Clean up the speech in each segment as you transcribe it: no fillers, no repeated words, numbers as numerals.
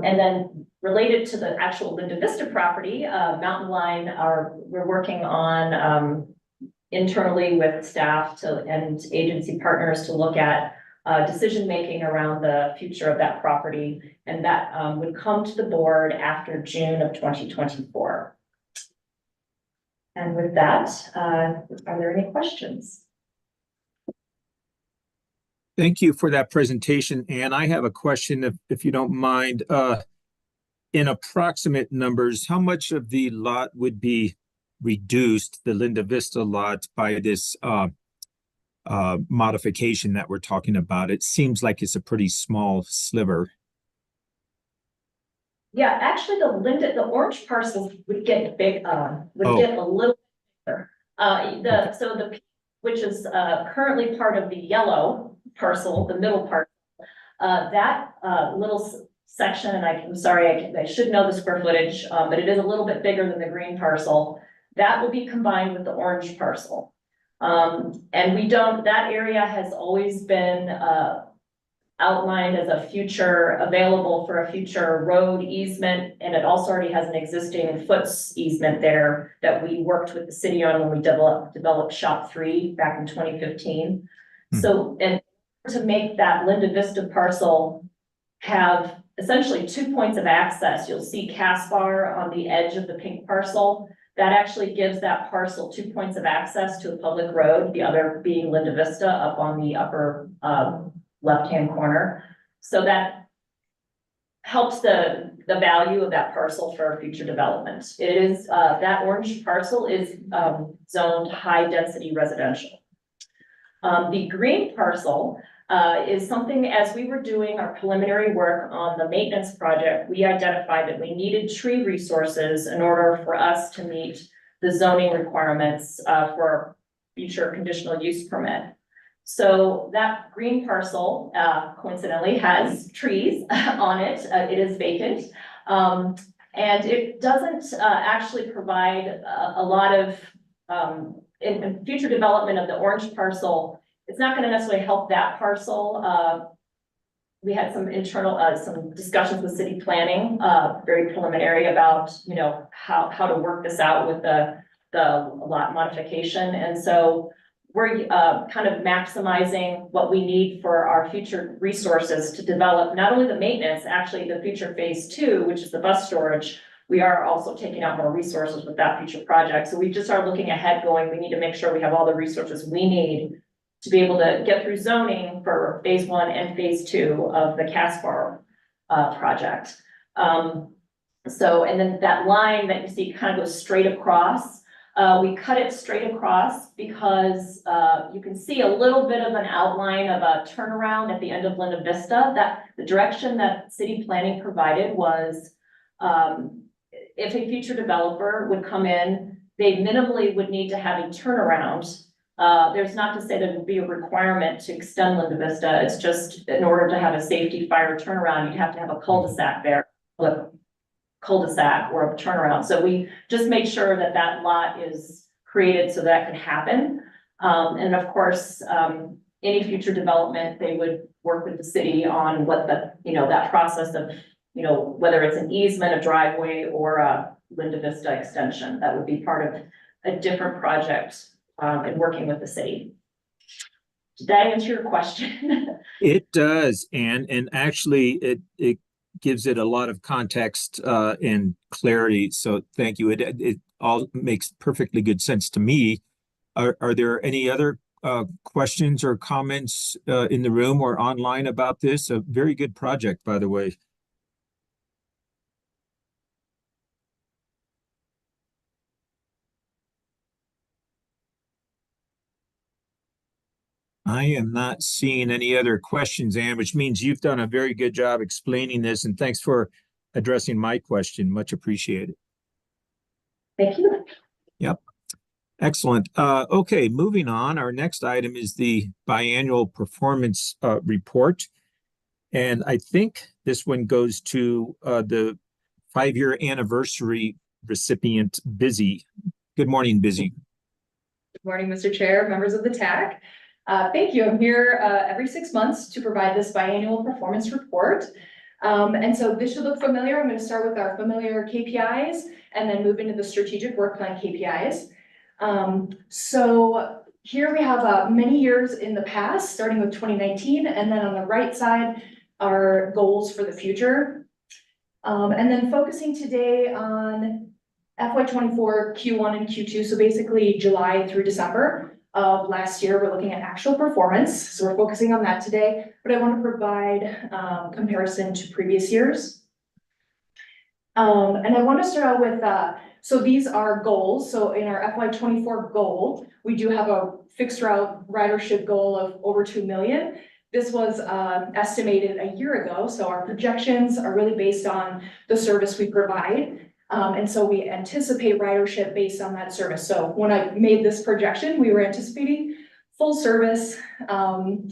And then related to the actual Linda Vista property, Mountain Line we're working on internally with staff and agency partners to look at decision-making around the future of that property. And that would come to the board after June of 2024. And with that, are there any questions? Thank you for that presentation. And I have a question, if you don't mind. In approximate numbers, how much of the lot would be reduced, the Linda Vista lot, by this modification that we're talking about? It seems like it's a pretty small sliver. Yeah, actually, the orange parcels would get big, get a little bigger. Which is currently part of the yellow parcel, the middle part, that little section, and I'm sorry, I should know the square footage, but it is a little bit bigger than the green parcel. That will be combined with the orange parcel. And that area has always been outlined as a future, available for a future road easement, and it also already has an existing foots easement there that we worked with the city on when we developed Shop 3 back in 2015. So, and to make that Linda Vista parcel have essentially 2 points of access, you'll see Caspar on the edge of the pink parcel. That actually gives that parcel 2 points of access to a public road, the other being Linda Vista up on the upper left-hand corner. So that helps the value of that parcel for future development. It is, that orange parcel is zoned high-density residential. The green parcel is something, as we were doing our preliminary work on the maintenance project, we identified that we needed tree resources in order for us to meet the zoning requirements for our future conditional use permit. So that green parcel, coincidentally, has trees on it. It is vacant. And it doesn't actually provide a lot of, in future development of the orange parcel, it's not going to necessarily help that parcel. We had some internal, some discussions with city planning, very preliminary about, how to work this out with the lot modification. And so we're kind of maximizing what we need for our future resources to develop not only the maintenance, actually the future phase 2, which is the bus storage. We are also taking out more resources with that future project. So we just are looking ahead going, we need to make sure we have all the resources we need to be able to get through zoning for phase 1 and phase 2 of the Caspar project. And then that line that you see kind of goes straight across. We cut it straight across because you can see a little bit of an outline of a turnaround at the end of Linda Vista. That the direction that city planning provided was if a future developer would come in, they minimally would need to have a turnaround. There's not to say there would be a requirement to extend Linda Vista. It's just in order to have a safety fire turnaround, you'd have to have a cul-de-sac there. Cul-de-sac or a turnaround. So we just made sure that that lot is created so that could happen. And of course, any future development, they would work with the city on what the, that process of, whether it's an easement, a driveway, or a Linda Vista extension, that would be part of a different project and working with the city. Did that answer your question? It does, and actually it gives it a lot of context and clarity. So thank you. It all makes perfectly good sense to me. Are there any other questions or comments in the room or online about this? A very good project, by the way. I am not seeing any other questions, Anne, which means you've done a very good job explaining this, and thanks for addressing my question. Much appreciated. Thank you. Yep. Excellent. Okay, moving on. Our next item is the biannual performance report. And I think this one goes to the 5-year anniversary recipient, Busy. Good morning, Busy. Good morning, Mr. Chair, members of the TAC. Thank you. I'm here every 6 months to provide this biannual performance report. And so this should look familiar. I'm going to start with our familiar KPIs and then move into the strategic work plan KPIs. So here we have many years in the past, starting with 2019, and then on the right side, our goals for the future. And then focusing today on FY24 Q1 and Q2, so basically July through December of last year, we're looking at actual performance. So we're focusing on that today, but I want to provide comparison to previous years. And I want to start out with, so these are goals. So in our FY24 goal, we do have a fixed route ridership goal of over 2 million. This was estimated a year ago. So our projections are really based on the service we provide. And so we anticipate ridership based on that service. So when I made this projection, we were anticipating full service, and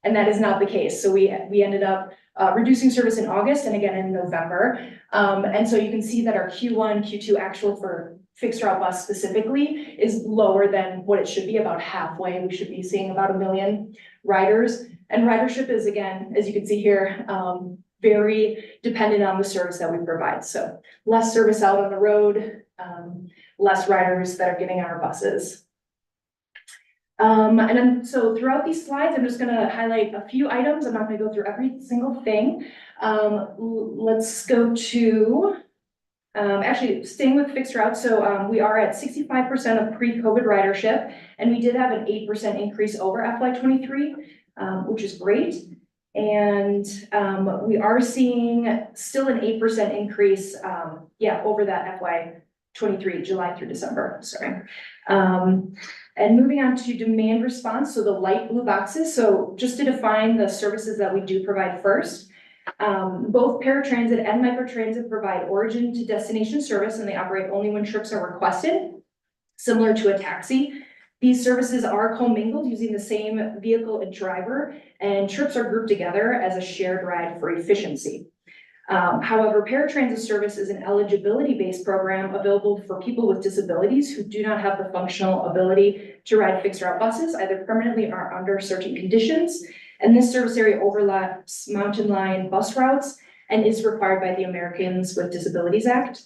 that is not the case. So we ended up reducing service in August and again in November. And so you can see that our Q1, Q2 actual for fixed route bus specifically is lower than what it should be, about halfway. We should be seeing about 1 million riders. And ridership is, again, as you can see here, very dependent on the service that we provide. So less service out on the road, less riders that are getting on our buses. So throughout these slides, I'm just gonna highlight a few items. I'm not gonna go through every single thing. Let's go to, actually staying with fixed routes. So we are at 65% of pre-COVID ridership, and we did have an 8% increase over FY23, which is great. And we are seeing still an 8% increase, over that FY23, July through December, sorry. And moving on to demand response, so the light blue boxes. So just to define the services that we do provide first, both paratransit and microtransit provide origin to destination service, and they operate only when trips are requested, similar to a taxi. These services are commingled using the same vehicle and driver, and trips are grouped together as a shared ride for efficiency. However, paratransit service is an eligibility-based program available for people with disabilities who do not have the functional ability to ride fixed route buses, either permanently or under certain conditions. And this service area overlaps mountain line bus routes and is required by the Americans with Disabilities Act.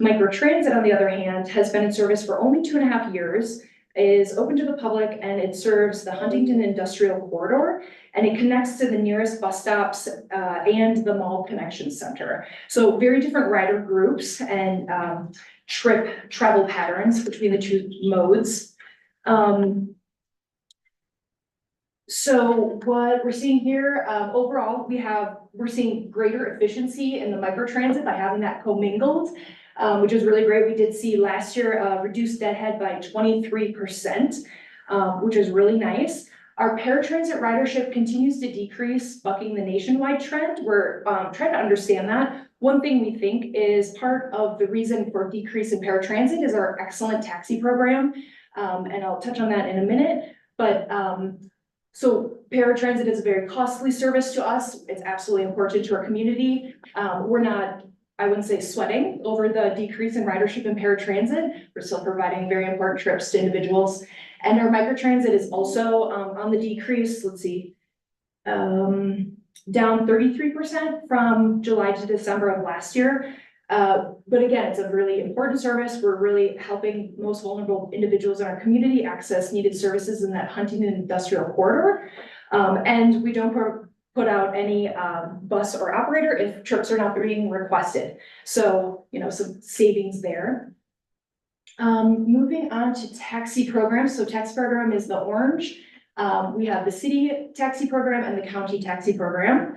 Microtransit, on the other hand, has been in service for only 2.5 years, is open to the public, and it serves the Huntington Industrial Corridor, and it connects to the nearest bus stops and the Mall Connection Center. So very different rider groups and travel patterns between the two modes. So what we're seeing here, overall, we're seeing greater efficiency in the microtransit by having that commingled, which is really great. We did see last year reduced deadhead by 23%, which is really nice. Our paratransit ridership continues to decrease, bucking the nationwide trend. We're trying to understand that. One thing we think is part of the reason for decrease in paratransit is our excellent taxi program, and I'll touch on that in a minute. But so paratransit is a very costly service to us. It's absolutely important to our community. We're not, I wouldn't say, sweating over the decrease in ridership in paratransit. We're still providing very important trips to individuals. And our microtransit is also on the decrease. Let's see, down 33% from July to December of last year. But again, it's a really important service. We're really helping most vulnerable individuals in our community access needed services in that Huntington Industrial Corridor. And we don't put out any bus or operator if trips are not being requested. So, some savings there. Moving on to taxi programs. So taxi program is the orange. We have the city taxi program and the county taxi program.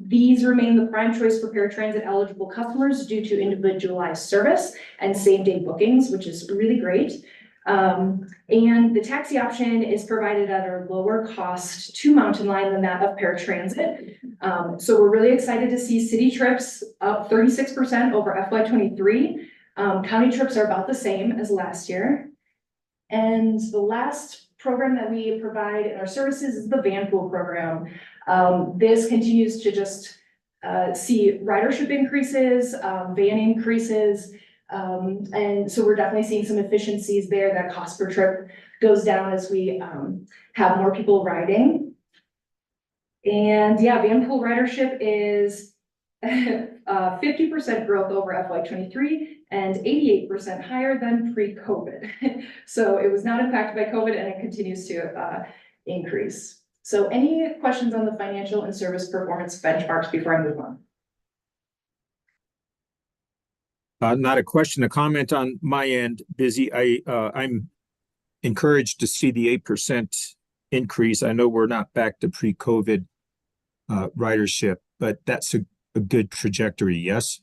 These remain the prime choice for paratransit eligible customers due to individualized service and same-day bookings, which is really great. And the taxi option is provided at a lower cost to Mountain Line than that of paratransit. So we're really excited to see city trips up 36% over FY23. County trips are about the same as last year. And the last program that we provide in our services is the van pool program. This continues to just see ridership increases, van increases, and so we're definitely seeing some efficiencies there. That cost per trip goes down as we have more people riding. And yeah, van pool ridership is 50% growth over FY '23 and 88% higher than pre-COVID. So it was not impacted by COVID and it continues to increase. So any questions on the financial and service performance benchmarks before I move on? Not a question, a comment on my end, Busy. I'm encouraged to see the 8% increase. I know we're not back to pre-COVID ridership, but that's a good trajectory, yes?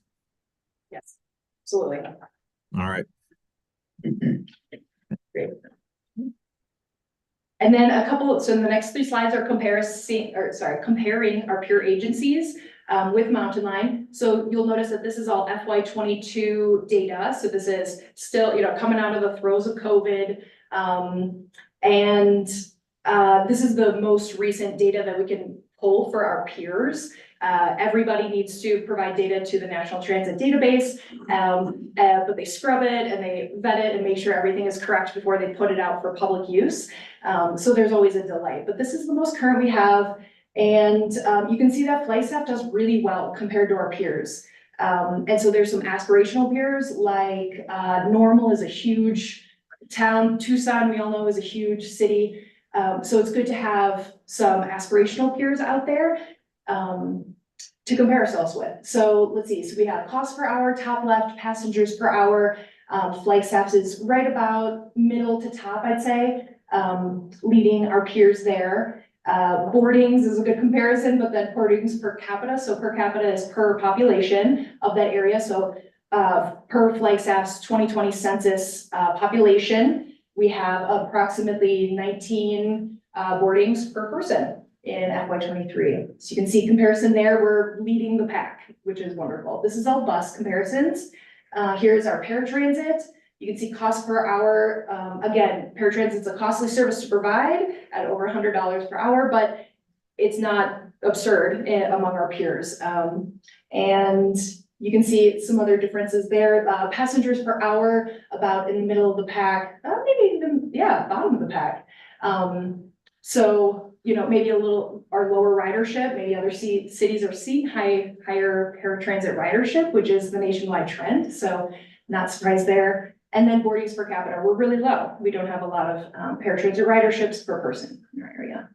Yes, absolutely. All right. Great. And then so the next 3 slides are comparing our peer agencies with Mountain Line. So you'll notice that this is all FY '22 data. So this is still, coming out of the throes of COVID. This is the most recent data that we can pull for our peers. Everybody needs to provide data to the National Transit Database, but they scrub it and they vet it and make sure everything is correct before they put it out for public use. So there's always a delay, but this is the most current we have. And you can see that Flagstaff does really well compared to our peers. And so there's some aspirational peers like Normal is a huge town. Tucson, we all know, is a huge city. So it's good to have some aspirational peers out there to compare ourselves with. So let's see, so we have cost per hour, top left, passengers per hour. Flagstaff is right about middle to top, I'd say, leading our peers there. Boardings is a good comparison, but then boardings per capita. So per capita is per population of that area. So per Flagstaff's 2020 census population, we have approximately 19 boardings per person in FY '23. So you can see comparison there, we're leading the pack, which is wonderful. This is all bus comparisons. Here's our paratransit. You can see cost per hour. Again, paratransit is a costly service to provide at over $100 per hour, but it's not absurd among our peers. And you can see some other differences there. Passengers per hour, about in the middle of the pack, maybe even, bottom of the pack. So, maybe a little, our lower ridership, maybe other cities are seeing higher paratransit ridership, which is the nationwide trend. So not surprised there. And then boardings per capita, we're really low. We don't have a lot of paratransit riderships per person in our area.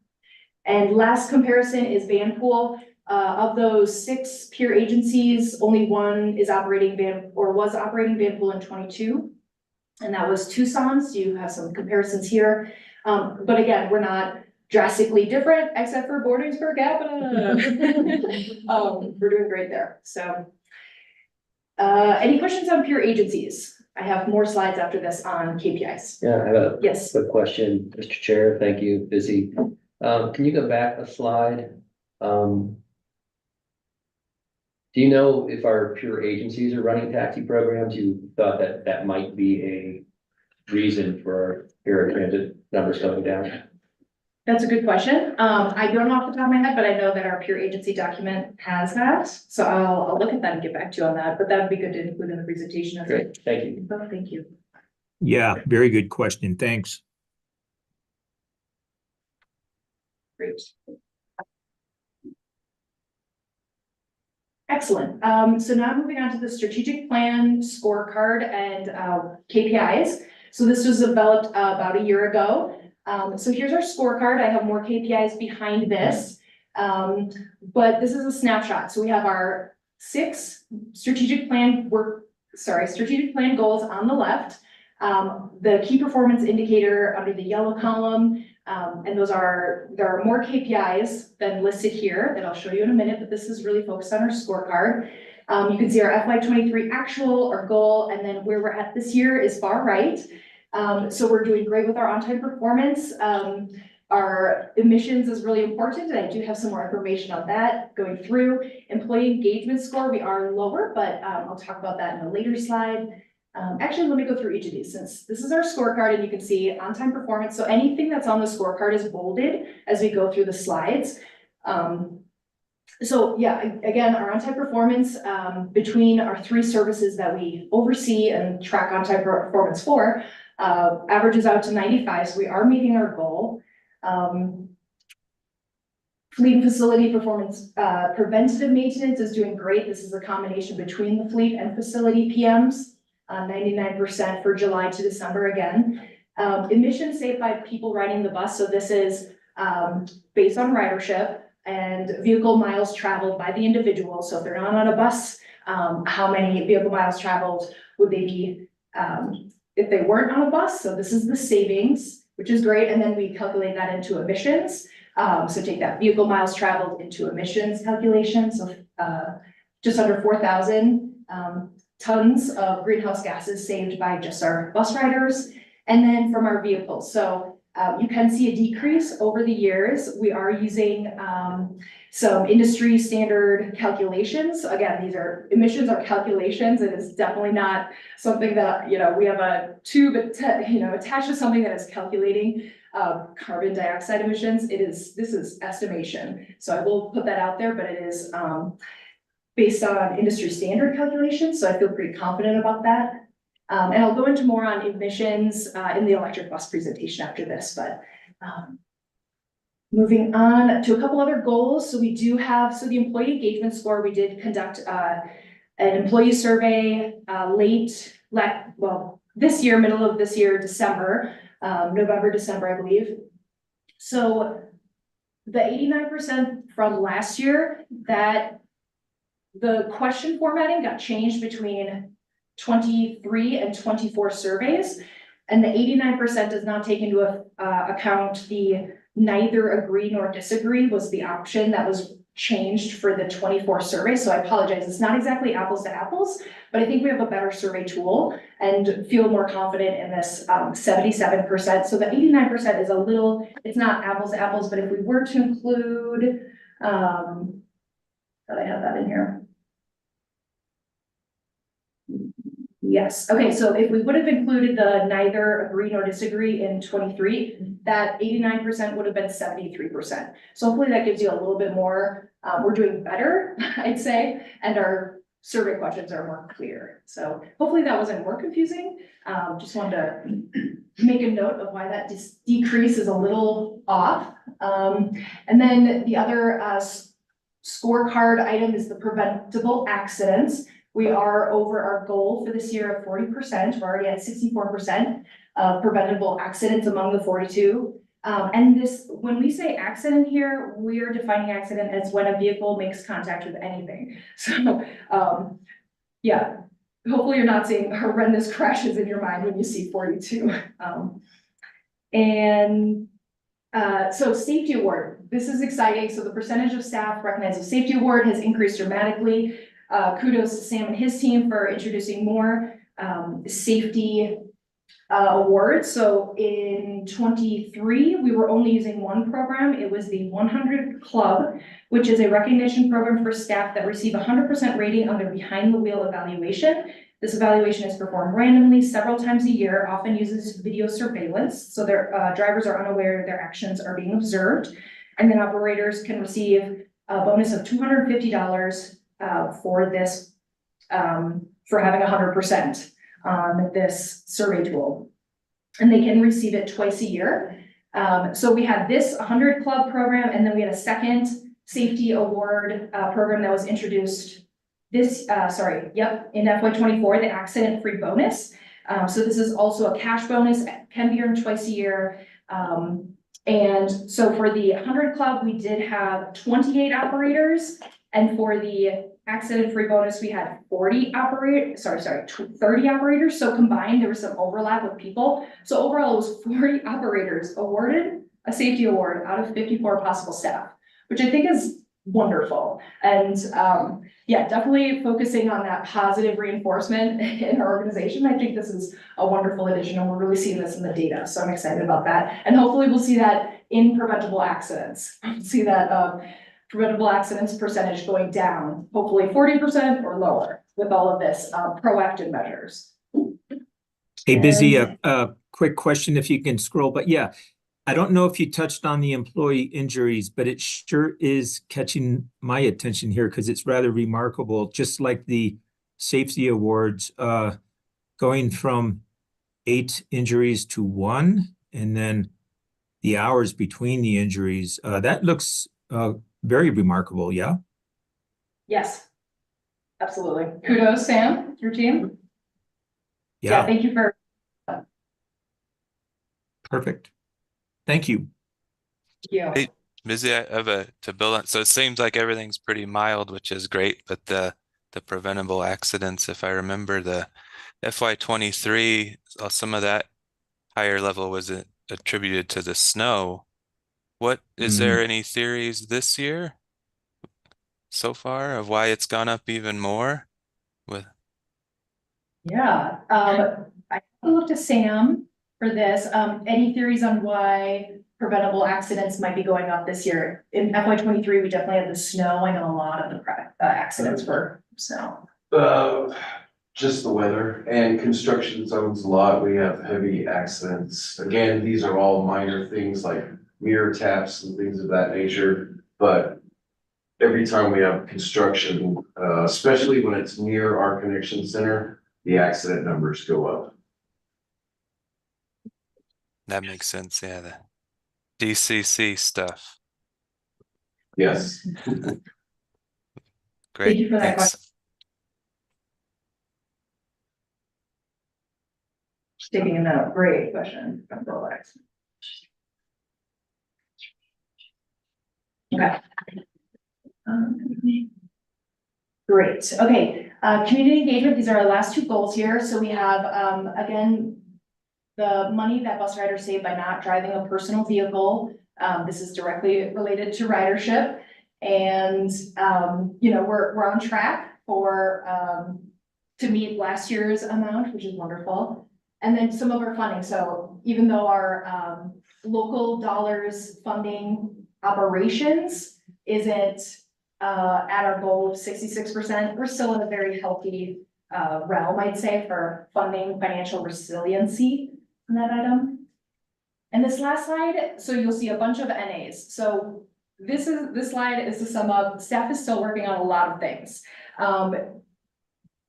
And last comparison is van pool. Of those 6 peer agencies, only one is operating was operating van pool in '22. And that was Tucson. So you have some comparisons here. But again, we're not drastically different except for boardings per capita. We're doing great there. So any questions on peer agencies? I have more slides after this on KPIs. Yeah, I have a Yes. quick question, Mr. Chair. Thank you, Busy. Can you go back a slide? Do you know if our peer agencies are running taxi programs? You thought that might be a reason for our paratransit numbers coming down? That's a good question. I don't know off the top of my head, but I know that our peer agency document has that. So I'll look at that and get back to you on that, but that would be good to include in the presentation. Great, thank you. Oh, thank you. Yeah, very good question. Thanks. Great. Excellent. So now moving on to the strategic plan scorecard and KPIs. So this was developed about a year ago. So here's our scorecard. I have more KPIs behind this, but this is a snapshot. So we have our 6 strategic plan goals on the left. The key performance indicator under the yellow column, and there are more KPIs than listed here that I'll show you in a minute, but this is really focused on our scorecard. You can see our FY '23 actual, our goal, and then where we're at this year is far right. So we're doing great with our on-time performance. Our emissions is really important, and I do have some more information on that going through. Employee engagement score, we are lower, but I'll talk about that in a later slide. Actually, let me go through each of these since this is our scorecard and you can see on-time performance. So anything that's on the scorecard is bolded as we go through the slides. So yeah, again, our on-time performance between our 3 services that we oversee and track on-time performance for averages out to 95. So we are meeting our goal. Fleet and facility performance, preventative maintenance is doing great. This is a combination between the fleet and facility PMs. 99% for July to December again. Emissions saved by people riding the bus. So this is based on ridership and vehicle miles traveled by the individual. So if they're not on a bus, how many vehicle miles traveled would they be if they weren't on a bus? So this is the savings, which is great. And then we calculate that into emissions. So take that vehicle miles traveled into emissions calculation. So just under 4,000 tons of greenhouse gases saved by just our bus riders. And then from our vehicles. So you can see a decrease over the years. We are using some industry standard calculations. Again, these are emissions are calculations. It is definitely not something that, you know, we have a tube, attached to something that is calculating carbon dioxide emissions. This is estimation. So I will put that out there, but it is based on industry standard calculations. So I feel pretty confident about that. And I'll go into more on emissions in the electric bus presentation after this, but moving on to a couple other goals. So we do have, so the employee engagement score, we did conduct an employee survey this year, middle of this year, December, November, December, I believe. So the 89% from last year, that the question formatting got changed between 23 and 24 surveys, and the 89% does not take into account the neither agree nor disagree was the option that was changed for the 24 survey. So I apologize, it's not exactly apples to apples, but I think we have a better survey tool and feel more confident in this 77%. So the 89% is a little, it's not apples to apples, but if we were to include, I have that in here. Yes, okay, so if we would have included the neither agree nor disagree in 23, that 89% would have been 73%. So hopefully that gives you a little bit more, we're doing better, I'd say, and our survey questions are more clear. So hopefully that wasn't more confusing. Just wanted to make a note of why that decrease is a little off. And then the other scorecard item is the preventable accidents. We are over our goal for this year of 40%. We're already at 64% of preventable accidents among the 42. And this, when we say accident here, we are defining accident as when a vehicle makes contact with anything. So, yeah, hopefully you're not seeing horrendous crashes in your mind when you see 42. So safety award, this is exciting. So the percentage of staff recognized with safety award has increased dramatically. Kudos to Sam and his team for introducing more safety awards. So in 23, we were only using one program. It was the 100 Club, which is a recognition program for staff that receive 100% rating on their behind the wheel evaluation. This evaluation is performed randomly several times a year, often uses video surveillance. So their drivers are unaware their actions are being observed. And then operators can receive a bonus of $250 for this, for having 100% on this survey tool. And they can receive it twice a year. So we had this 100 Club program, and then we had a second safety award program that was introduced this, in FY24, the accident free bonus. So this is also a cash bonus, can be earned twice a year. And so for the 100 Club, we did have 28 operators. And for the accident-free bonus, we had 30 operators. So combined, there was some overlap with people. So overall, it was 40 operators awarded a safety award out of 54 possible staff, which I think is wonderful. And yeah, definitely focusing on that positive reinforcement in our organization. I think this is a wonderful addition, and we're really seeing this in the data. So I'm excited about that. And hopefully we'll see that in preventable accidents. See that preventable accidents percentage going down, hopefully 40% or lower with all of this proactive measures. Hey, Busy, a quick question if you can scroll, but yeah, I don't know if you touched on the employee injuries, but it sure is catching my attention here because it's rather remarkable, just like the safety awards, going from 8 injuries to 1, and then the hours between the injuries. That looks very remarkable. Yeah. Yes, absolutely. Kudos, Sam, your team. Yeah, Yeah. thank you for. Perfect. Thank you. You. Hey, Busy, I have to build on. So it seems like everything's pretty mild, which is great, but the preventable accidents, if I remember the FY23, some of that higher level was attributed to the snow. What is there any theories this year so far of why it's gone up even more? With Yeah, I have to look to Sam for this. Any theories on why preventable accidents might be going up this year? In FY23, we definitely had the snow. I know a lot of the accidents were snow. Just the weather and construction zones a lot. We have heavy accidents. Again, these are all minor things like mirror taps and things of that nature. But every time we have construction, especially when it's near our connection center, the accident numbers go up. that makes sense, yeah, the DCC stuff. Yes. Great, you for that thanks. Taking a note, great question. Okay. Great, okay, community engagement, these are our last two goals here. So we have, again, the money that bus riders save by not driving a personal vehicle. This is directly related to ridership. And, you know, we're on track for, to meet last year's amount, which is wonderful. And then some of our funding. So even though our, local dollars funding operations isn't, at our goal of 66%, we're still in a very healthy, realm, I'd say, for funding financial resiliency in that item. And this last slide, so you'll see a bunch of NAs. So this slide is to sum up, staff is still working on a lot of things.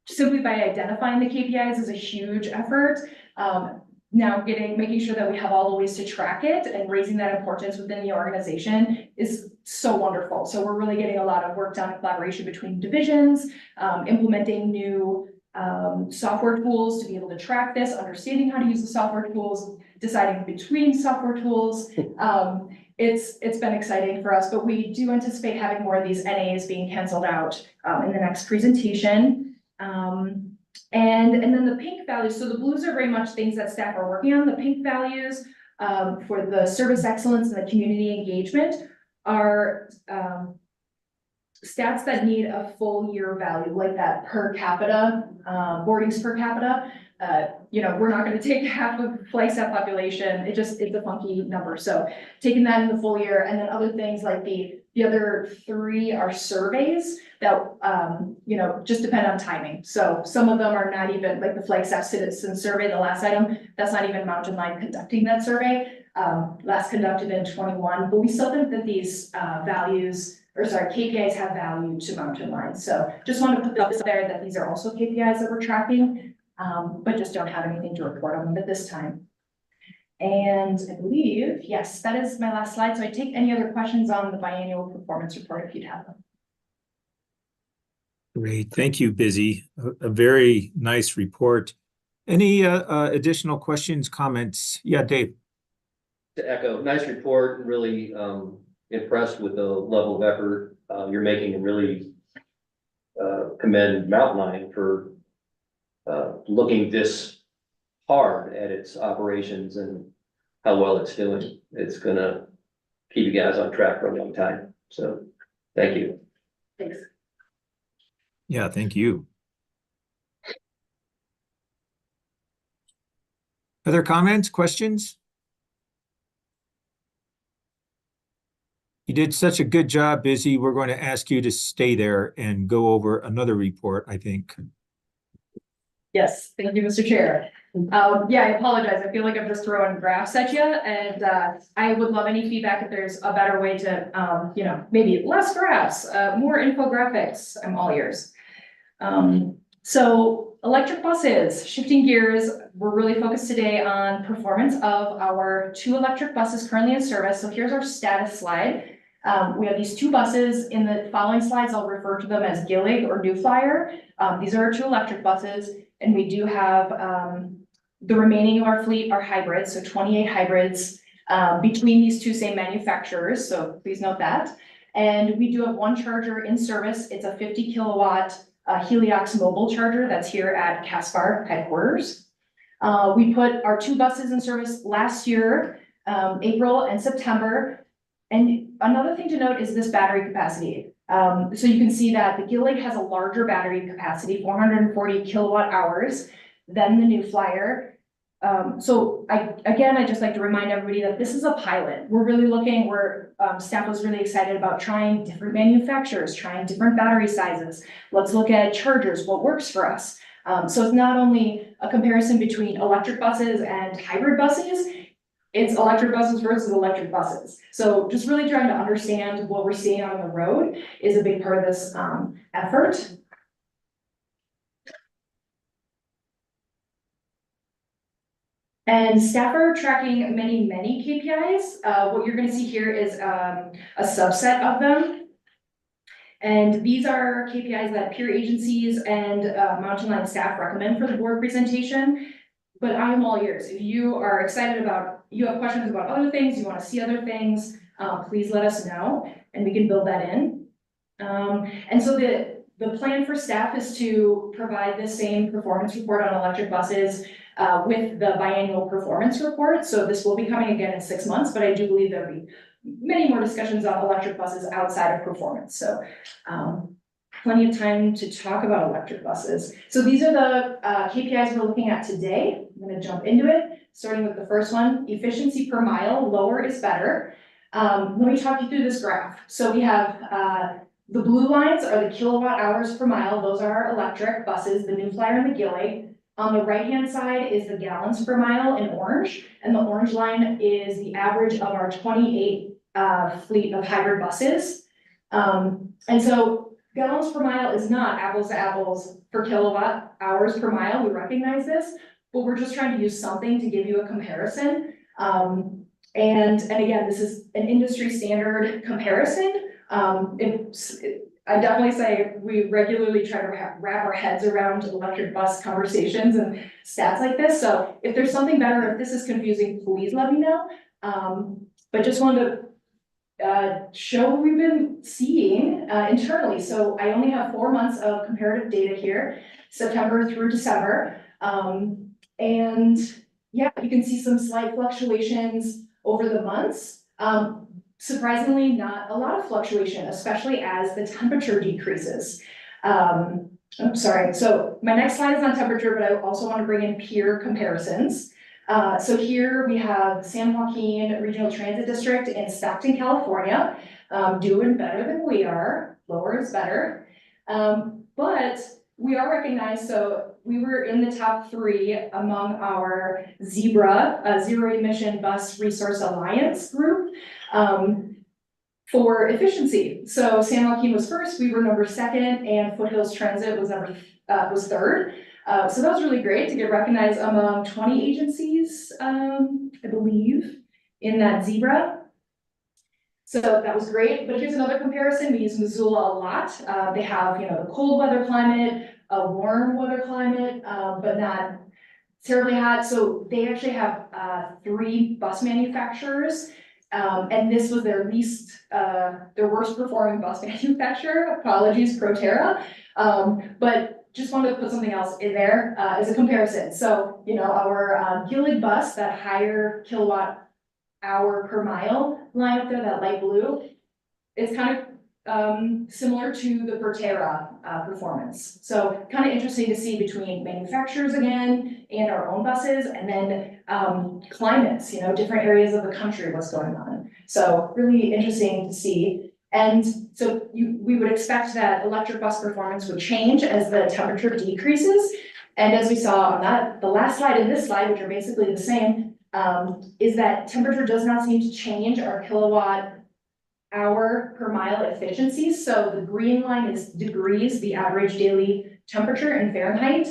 Simply by identifying the KPIs is a huge effort. Now making sure that we have all the ways to track it and raising that importance within the organization is so wonderful. So we're really getting a lot of work done in collaboration between divisions, implementing new software tools to be able to track this, understanding how to use the software tools, deciding between software tools. It's been exciting for us, but we do anticipate having more of these NAs being canceled out in the next presentation. And then the pink values, so the blues are very much things that staff are working on. The pink values for the service excellence and the community engagement are stats that need a full year value, like that per capita, boardings per capita. You know, we're not gonna take half of flight staff population. It's a funky number. So taking that in the full year, and then other things like the other three are surveys that, you know, just depend on timing. So some of them are not even, like the flight staff citizen survey, the last item, that's not even Mountain Line conducting that survey. Last conducted in 21, but we still think that these KPIs have value to Mountain Line. So just want to put this there that these are also KPIs that we're tracking, but just don't have anything to report on them at this time. And I believe, yes, that is my last slide. So I take any other questions on the biannual performance report if you'd have them. Great. Thank you, Busy. A very nice report. Any additional questions, comments? Yeah, Dave. To echo, nice report, really impressed with the level of effort you're making, and really commend Mountain Line for looking this hard at its operations and how well it's doing. It's gonna keep you guys on track for a long time. So thank you. Thanks. Yeah, thank you. Other comments, questions? You did such a good job, Busy. We're going to ask you to stay there and go over another report, I think. Yes, thank you, Mr. Chair. Yeah, I apologize. I feel like I'm just throwing graphs at you, and I would love any feedback if there's a better way to, you know, maybe less graphs, more infographics. I'm all ears. So electric buses, shifting gears, we're really focused today on performance of our 2 electric buses currently in service. So here's our status slide. We have these two buses. In the following slides, I'll refer to them as Gillig or New Flyer. These are our two electric buses, and we do have the remaining of our fleet are hybrids, so 28 hybrids between these two same manufacturers, so please note that. And we do have one charger in service. It's a 50 kilowatt Heliox mobile charger that's here at Caspar headquarters. We put our two buses in service last year, April and September. And another thing to note is this battery capacity. So you can see that the Gillig has a larger battery capacity, 440 kilowatt hours than the New Flyer. I'd just like to remind everybody that this is a pilot. We're really looking, staff was really excited about trying different manufacturers, trying different battery sizes. Let's look at chargers, what works for us. So it's not only a comparison between electric buses and hybrid buses, it's electric buses versus electric buses. So just really trying to understand what we're seeing on the road is a big part of this effort. And staff are tracking many KPIs. What you're gonna see here is a subset of them. And these are KPIs that peer agencies and Mountain Line staff recommend for the board presentation. But I am all ears. If you are excited about, you have questions about other things, you wanna see other things, please let us know and we can build that in. And so the plan for staff is to provide the same performance report on electric buses with the biannual performance report. So this will be coming again in 6 months, but I do believe there'll be many more discussions on electric buses outside of performance. So plenty of time to talk about electric buses. So these are the KPIs we're looking at today. I'm gonna jump into it, starting with the first one, efficiency per mile, lower is better. Let me talk you through this graph. So we have the blue lines are the kilowatt hours per mile. Those are our electric buses, the New Flyer and the Gillig. On the right-hand side is the gallons per mile in orange, and the orange line is the average of our 28 fleet of hybrid buses. And so gallons per mile is not apples to apples for kilowatt hours per mile. We recognize this, but we're just trying to use something to give you a comparison. And again, this is an industry standard comparison. I definitely say we regularly try to wrap our heads around electric bus conversations and stats like this. So if there's something better, if this is confusing, please let me know. But just wanted to show what we've been seeing internally. So I only have 4 months of comparative data here, September through December. And yeah, you can see some slight fluctuations over the months. Surprisingly, not a lot of fluctuation, especially as the temperature decreases. I'm sorry, so my next slide is on temperature, but I also want to bring in peer comparisons. So here we have San Joaquin Regional Transit District in Stockton, California, doing better than we are, lower is better. But we are recognized, so we were in the top 3 among our ZEBRA, Zero Emission Bus Resource Alliance group, for efficiency. So San Joaquin was first, we were number 2nd, and Foothills Transit was was 3rd. So that was really great to get recognized among 20 agencies, I believe, in that ZEBRA. So that was great, but here's another comparison. We use Missoula a lot. They have, the cold weather climate, a warm weather climate, but not terribly hot. So they actually have 3 bus manufacturers, and this was their their worst performing bus manufacturer. Apologies, Proterra. But just wanted to put something else in there as a comparison. So, our Gillig bus, that higher kilowatt hour per mile line up there, that light blue, it's kind of similar to the Proterra performance. So kind of interesting to see between manufacturers again and our own buses, and then climates, different areas of the country, what's going on. So really interesting to see. And so we would expect that electric bus performance would change as the temperature decreases. And as we saw on the last slide and this slide, which are basically the same, is that temperature does not seem to change our kilowatt hour per mile efficiency. So the green line is degrees, the average daily temperature in Fahrenheit,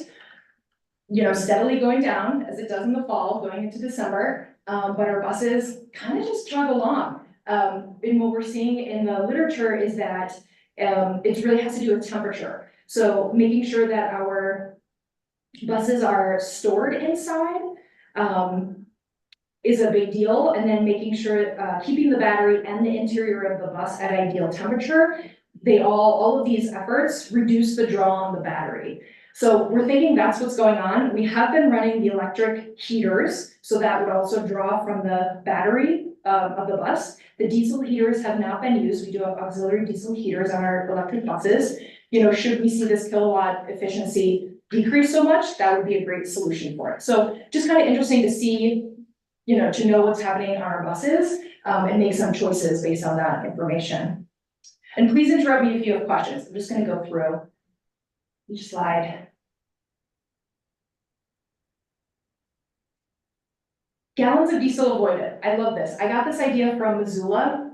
steadily going down as it does in the fall, going into December. But our buses kind of just chug along. And what we're seeing in the literature is that it really has to do with temperature. So making sure that our buses are stored inside is a big deal. And then making sure, keeping the battery and the interior of the bus at ideal temperature. All of these efforts reduce the draw on the battery. So we're thinking that's what's going on. We have been running the electric heaters, so that would also draw from the battery of the bus. The diesel heaters have not been used. We do have auxiliary diesel heaters on our electric buses. You know, should we see this kilowatt efficiency decrease so much, that would be a great solution for it. So just kind of interesting to see, you know, to know what's happening on our buses and make some choices based on that information. And please interrupt me if you have questions. I'm just going to go through each slide. Gallons of diesel avoided. I love this. I got this idea from Missoula,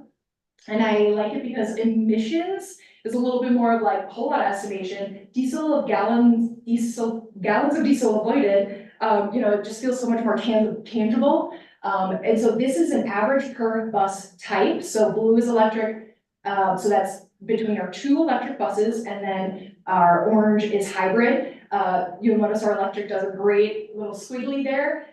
and I like it because emissions is a little bit more of like whole lot estimation. Gallons of diesel avoided. You know, it just feels so much more tangible. And so this is an average per bus type. So blue is electric. So that's between our 2 electric buses, and then our orange is hybrid. You'll notice our electric does a great little squiggly there.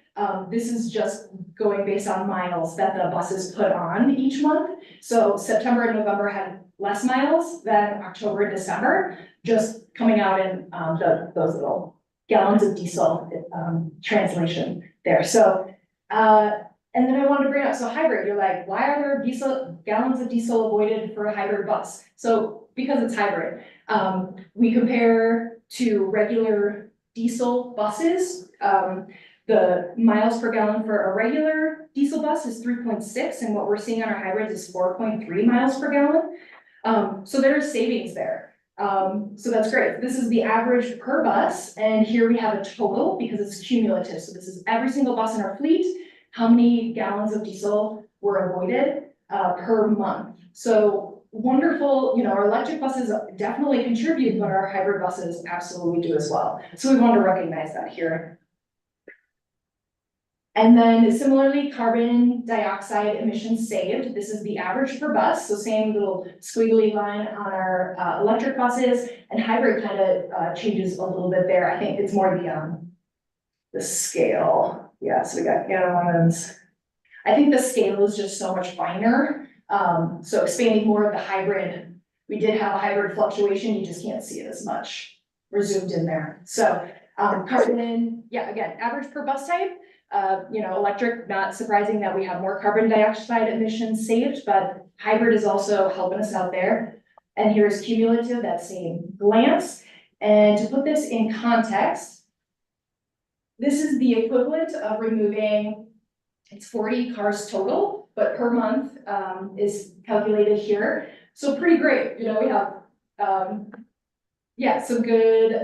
This is just going based on miles that the buses put on each month. So September and November had less miles than October and December, just coming out in those little gallons of diesel translation there. So, and then I wanted to bring up, so hybrid, you're like, why are there gallons of diesel avoided for a hybrid bus? So because it's hybrid, we compare to regular diesel buses. The miles per gallon for a regular diesel bus is 3.6, and what we're seeing on our hybrids is 4.3 miles per gallon. So there's savings there. So that's great. This is the average per bus, and here we have a total because it's cumulative. So this is every single bus in our fleet, how many gallons of diesel were avoided per month. So wonderful, you know, our electric buses definitely contribute, but our hybrid buses absolutely do as well. So we want to recognize that here. And then similarly, carbon dioxide emissions saved. This is the average per bus. So same little squiggly line on our electric buses, and hybrid kind of changes a little bit there. I think it's more the scale. Yeah, so we got gallons. I think the scale is just so much finer. So expanding more of the hybrid, we did have a hybrid fluctuation. You just can't see it as much. We're zoomed in there. So carbon, yeah, again, average per bus type. You know, electric, not surprising that we have more carbon dioxide emissions saved, but hybrid is also helping us out there. And here's cumulative, that same glance. And to put this in context, this is the equivalent of removing, it's 40 cars total, but per month is calculated here. So pretty great, you know, we have, yeah, some good,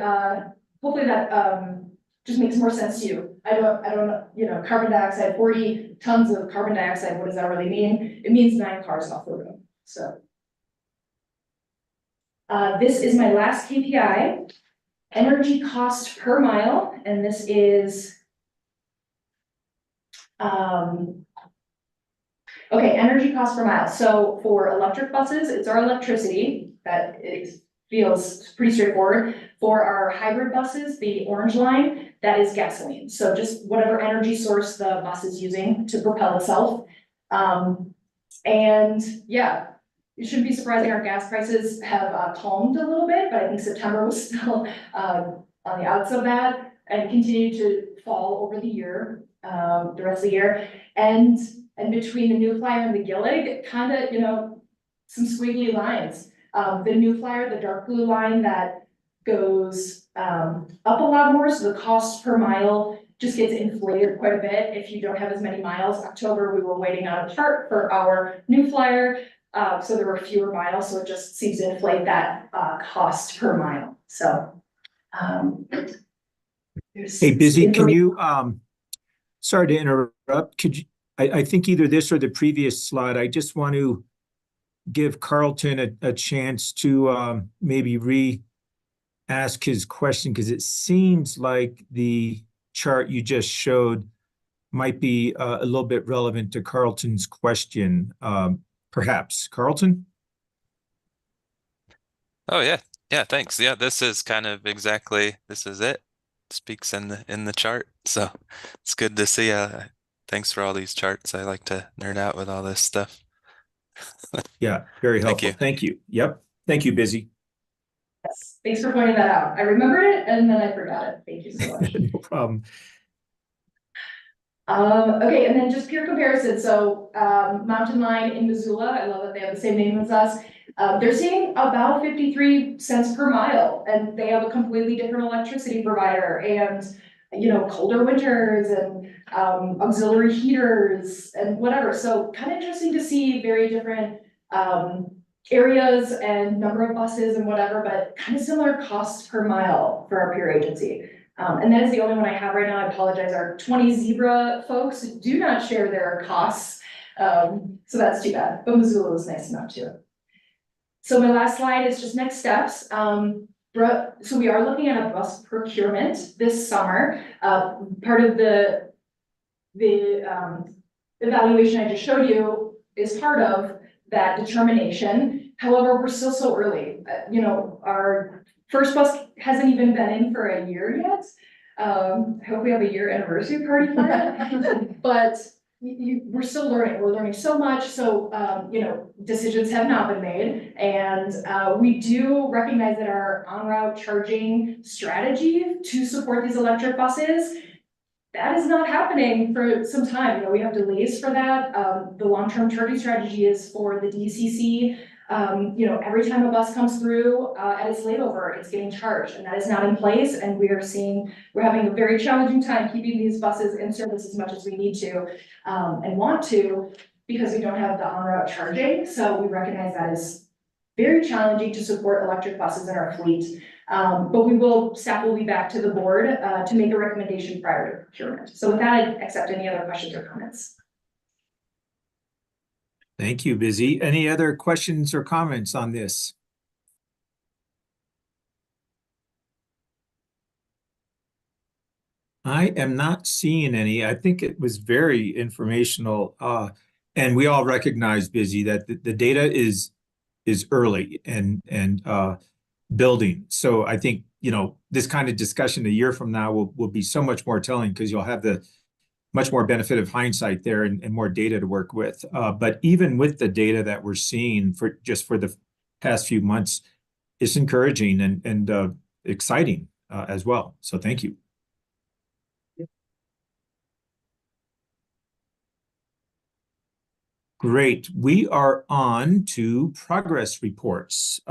hopefully that just makes more sense to you. I don't, you know, carbon dioxide, 40 tons of carbon dioxide, what does that really mean? It means 9 cars off the road, so. This is my last KPI, energy cost per mile, and this is, okay, energy cost per mile. So for electric buses, it's our electricity that feels pretty straightforward. For our hybrid buses, the orange line, that is gasoline. So just whatever energy source the bus is using to propel itself. And yeah, it shouldn't be surprising our gas prices have calmed a little bit, but I think September was still on the outs of that and continued to fall over the year, the rest of the year. And between the New Flyer and the Gillig, kind of, you know, some squiggly lines. The New Flyer, the dark blue line that goes up a lot more, so the cost per mile just gets inflated quite a bit if you don't have as many miles. October, we were waiting on a part for our New Flyer, so there were fewer miles, so it just seems to inflate that cost per mile. So Hey, Busy, can you, sorry to interrupt, could you, I think either this or the previous slide, I just want to give Carlton a chance to maybe re-ask his question, because it seems like the chart you just showed might be a little bit relevant to Carlton's question. perhaps. Carlton? Oh yeah. Yeah, thanks. Yeah, this is kind of exactly, this is it. Speaks in the chart. So it's good to see. Thanks for all these charts. I like to nerd out with all this stuff. Yeah, very Thank helpful. you. Thank you. Yep. Thank you, Busy. Yes, thanks for pointing that out. I remembered it and then I forgot it. Thank you so much. No problem. Okay, and then just peer comparison. So, Mountain Line in Missoula, I love that they have the same name as us. They're seeing about 53 cents per mile, and they have a completely different electricity provider and, you know, colder winters and, auxiliary heaters and whatever. So kind of interesting to see very different, areas and number of buses and whatever, but kind of similar costs per mile for our peer agency. And that is the only one I have right now. I apologize. Our 20 Zebra folks do not share their costs. So that's too bad, but Missoula was nice enough to. So my last slide is just next steps. So we are looking at a bus procurement this summer. Part of the evaluation I just showed you is part of that determination. However, we're still so early. You know, our first bus hasn't even been in for a year yet. I hope we have a year anniversary party for it. But we're still learning. We're learning so much. So, you know, decisions have not been made. And we do recognize that our en-route charging strategy to support these electric buses, that is not happening for some time. You know, we have delays for that. The long-term charging strategy is for the DCC. You know, every time a bus comes through at its layover, it's getting charged, and that is not in place. And we're having a very challenging time keeping these buses in service as much as we need to and want to, because we don't have the en-route charging. So we recognize that is very challenging to support electric buses in our fleet. But staff will be back to the board to make a recommendation prior to procurement. So with that, I accept any other questions or comments. Thank you, Busy. Any other questions or comments on this? I am not seeing any. I think it was very informational. And we all recognize, Busy, that the data is early and building. So I think, you know, this kind of discussion a year from now will be so much more telling, because you'll have the much more benefit of hindsight there and more data to work with. But even with the data that we're seeing for the past few months, it's encouraging and exciting as well. So thank you. Great. We are on to progress reports.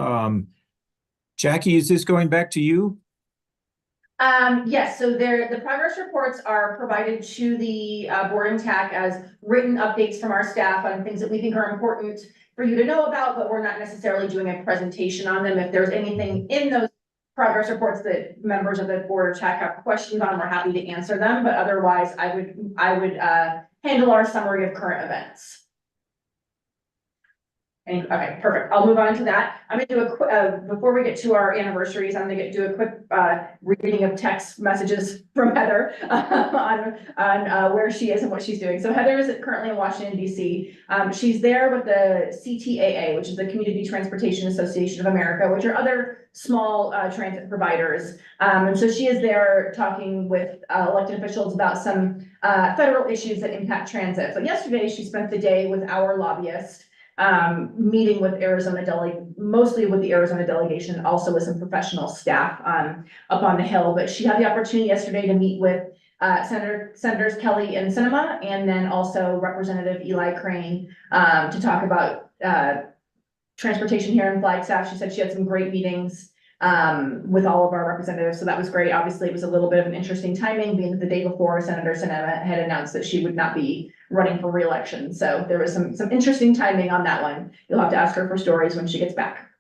Jackie, is this going back to you? Yes, so the progress reports are provided to the board and TAC as written updates from our staff on things that we think are important for you to know about, but we're not necessarily doing a presentation on them. If there's anything in those progress reports that members of the board or TAC have questions on, we're happy to answer them, but otherwise I would handle our summary of current events. Okay, perfect. I'll move on to that. I'm gonna do a quick, before we get to our anniversaries, I'm gonna do a quick reading of text messages from Heather on where she is and what she's doing. So Heather is currently in Washington, DC. She's there with the CTAA, which is the Community Transportation Association of America, which are other small transit providers. And so she is there talking with elected officials about some federal issues that impact transit. So yesterday she spent the day with our lobbyist, meeting with mostly with the Arizona delegation, also with some professional staff up on the Hill. But she had the opportunity yesterday to meet with Senators Kelly and Sinema, and then also Representative Eli Crane to talk about transportation here in Flagstaff. She said she had some great meetings with all of our representatives, so that was great. Obviously, it was a little bit of an interesting timing, being that the day before Senator Sinema had announced that she would not be running for re-election. So there was some interesting timing on that one. You'll have to ask her for stories when she gets back.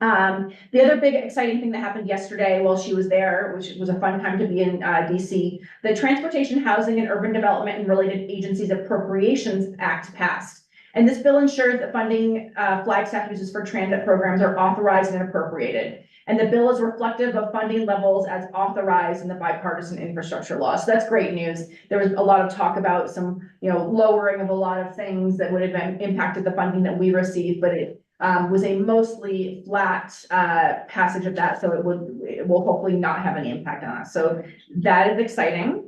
The other big exciting thing that happened yesterday while she was there, which was a fun time to be in DC, the Transportation, Housing, and Urban Development and Related Agencies Appropriations Act passed. And this bill ensures that funding Flagstaff uses for transit programs are authorized and appropriated. And the bill is reflective of funding levels as authorized in the bipartisan infrastructure law. So that's great news. There was a lot of talk about some, lowering of a lot of things that would have impacted the funding that we received, but it was a mostly flat passage of that. So it will hopefully not have any impact on us. So that is exciting.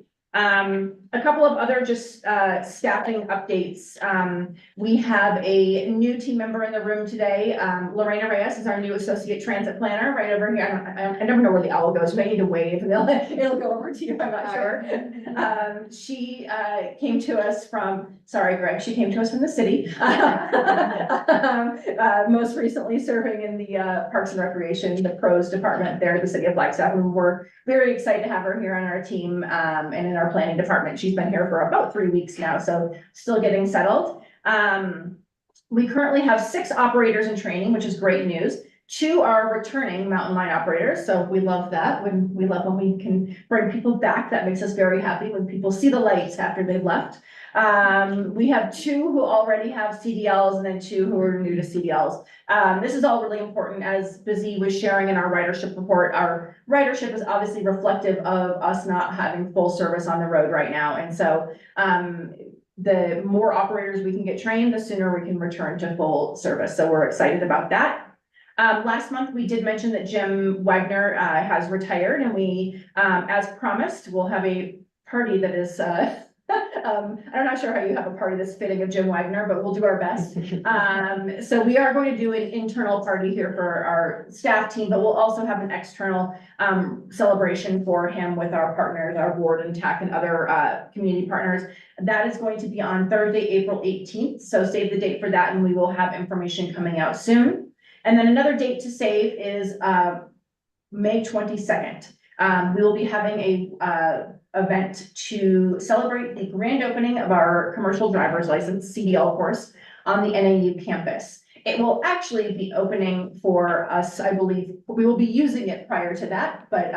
A couple of other just staffing updates. We have a new team member in the room today. Lorena Reyes is our new associate transit planner right over here. I never know where the owl goes. You may need to wave and it'll go over to you. I'm not sure. She came to us from, sorry, Greg, she came to us from the city. Most recently serving in the Parks and Recreation, the pros department there at the city of Flagstaff. And we're very excited to have her here on our team and in our planning department. She's been here for about 3 weeks now, so still getting settled. We currently have 6 operators in training, which is great news. 2 are returning mountain line operators, so we love that. We love when we can bring people back. That makes us very happy when people see the lights after they've left. We have 2 who already have CDLs and then 2 who are new to CDLs. This is all really important. As Busy was sharing in our ridership report, our ridership is obviously reflective of us not having full service on the road right now. And so the more operators we can get trained, the sooner we can return to full service. So we're excited about that. Last month, we did mention that Jim Wagner has retired, and we, as promised, will have a party that is I'm not sure how you have a party that's fitting of Jim Wagner, but we'll do our best. So we are going to do an internal party here for our staff team, but we'll also have an external celebration for him with our partners, our board and TAC and other community partners. That is going to be on Thursday, April 18th. So save the date for that, and we will have information coming out soon. And then another date to save is May 22nd. We will be having a event to celebrate the grand opening of our commercial driver's license CDL course on the NAU campus. It will actually be opening for us, I believe. We will be using it prior to that, but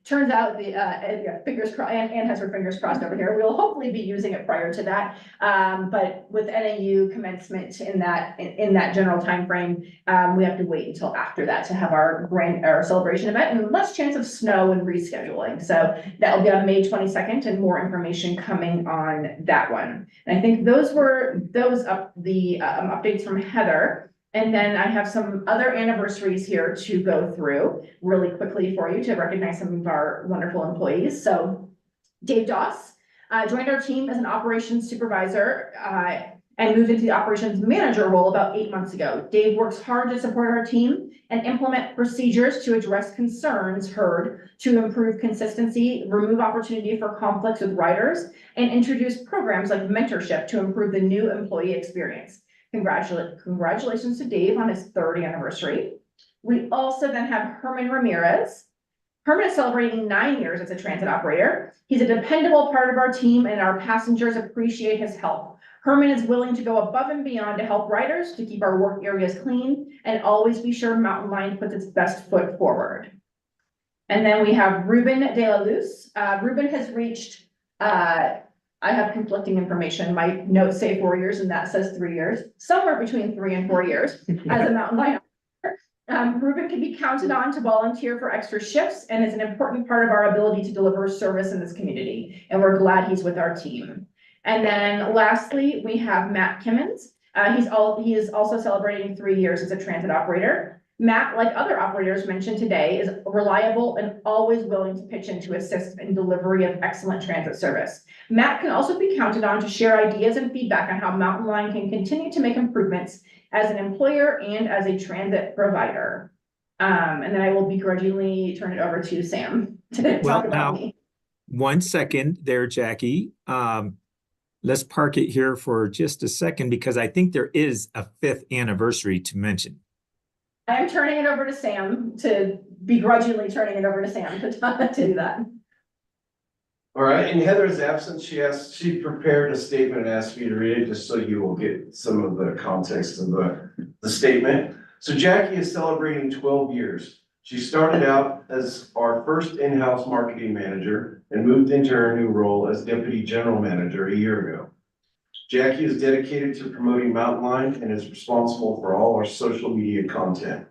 turns out the fingers crossed, Anne has her fingers crossed over here. We'll hopefully be using it prior to that. But with NAU commencement in that general timeframe, we have to wait until after that to have our celebration event, and less chance of snow and rescheduling. So that will be on May 22nd, and more information coming on that one. And I think those were the updates from Heather. And then I have some other anniversaries here to go through really quickly for you to recognize some of our wonderful employees. So Dave Doss joined our team as an operations supervisor and moved into the operations manager role about 8 months ago. Dave works hard to support our team and implement procedures to address concerns heard to improve consistency, remove opportunity for conflicts with riders, and introduce programs like mentorship to improve the new employee experience. Congratulations to Dave on his 3rd anniversary. We also then have Herman Ramirez. Herman is celebrating 9 years as a transit operator. He's a dependable part of our team, and our passengers appreciate his help. Herman is willing to go above and beyond to help riders, to keep our work areas clean, and always be sure Mountain Line puts its best foot forward. And then we have Ruben De La Luz. Ruben has reached, I have conflicting information. My notes say 4 years and that says 3 years, somewhere between 3 and 4 years as a mountain line operator. Ruben can be counted on to volunteer for extra shifts and is an important part of our ability to deliver service in this community. And we're glad he's with our team. And then lastly, we have Matt Kimmons. He is also celebrating 3 years as a transit operator. Matt, like other operators mentioned today, is reliable and always willing to pitch in to assist in delivery of excellent transit service. Matt can also be counted on to share ideas and feedback on how Mountain Line can continue to make improvements as an employer and as a transit provider. And then I will begrudgingly turn it over to Sam to talk about me. 1 second there, Jackie. Let's park it here for just a second, because I think there is a 5th anniversary to mention. I'm turning it over to Sam to begrudgingly turning it over to Sam to do that. All right, in Heather's absence, she prepared a statement and asked me to read it just so you will get some of the context of the statement. So Jackie is celebrating 12 years. She started out as our first in-house marketing manager and moved into her new role as deputy general manager a year ago. Jackie is dedicated to promoting Mountain Line and is responsible for all our social media content.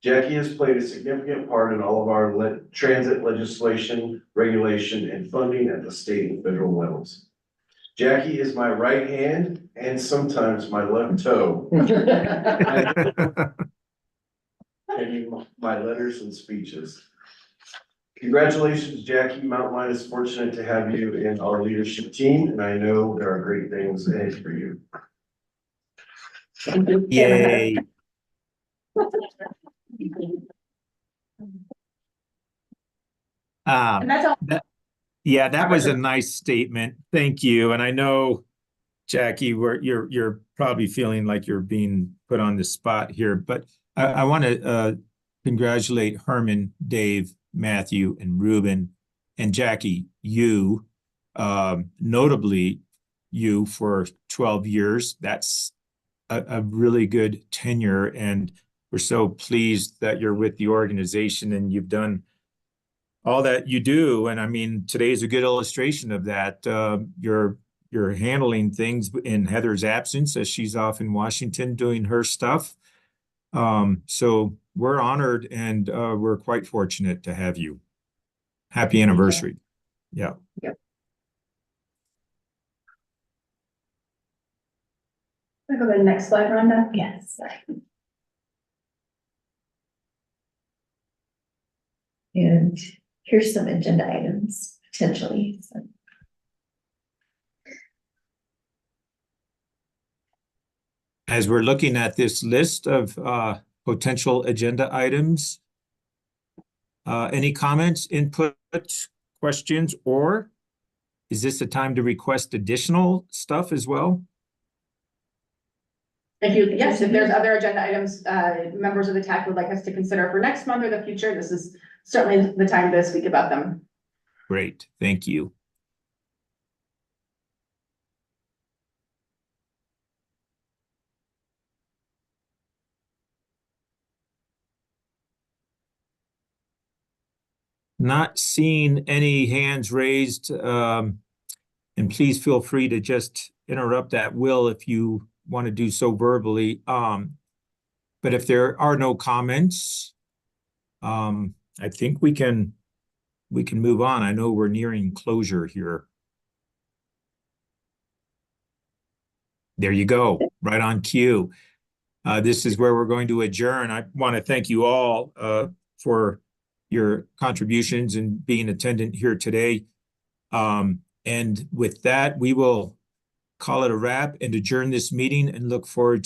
Jackie has played a significant part in all of our transit legislation, regulation, and funding at the state and federal levels. Jackie is my right hand and sometimes my left toe. And my letters and speeches. Congratulations, Jackie. Mountain Line is fortunate to have you in our leadership team, and I know there are great things ahead for you. Yay. And that's all. Yeah, that was a nice statement. Thank you. And I know, Jackie, you're probably feeling like you're being put on the spot here, but I want to congratulate Herman, Dave, Matthew, and Ruben, and Jackie, you, notably you for 12 years. That's a really good tenure, and we're so pleased that you're with the organization and you've done all that you do. And I mean, today is a good illustration of that. You're handling things in Heather's absence as she's off in Washington doing her stuff. So we're honored and we're quite fortunate to have you. Happy anniversary. Yeah. Go to the next slide, Rhonda. Yes. And here's some agenda items potentially. So. As we're looking at this list of potential agenda items, any comments, input, questions, or is this a time to request additional stuff as well? Yes, if there's other agenda items, members of the TAC would like us to consider for next month or the future, this is certainly the time to speak about them. Great, thank you. Not seeing any hands raised, and please feel free to just interrupt at will if you want to do so verbally. But if there are no comments, I think we can move on. I know we're nearing closure here. There you go, right on cue. This is where we're going to adjourn. I want to thank you all for your contributions and being attendant here today. And with that, we will call it a wrap and adjourn this meeting and look forward to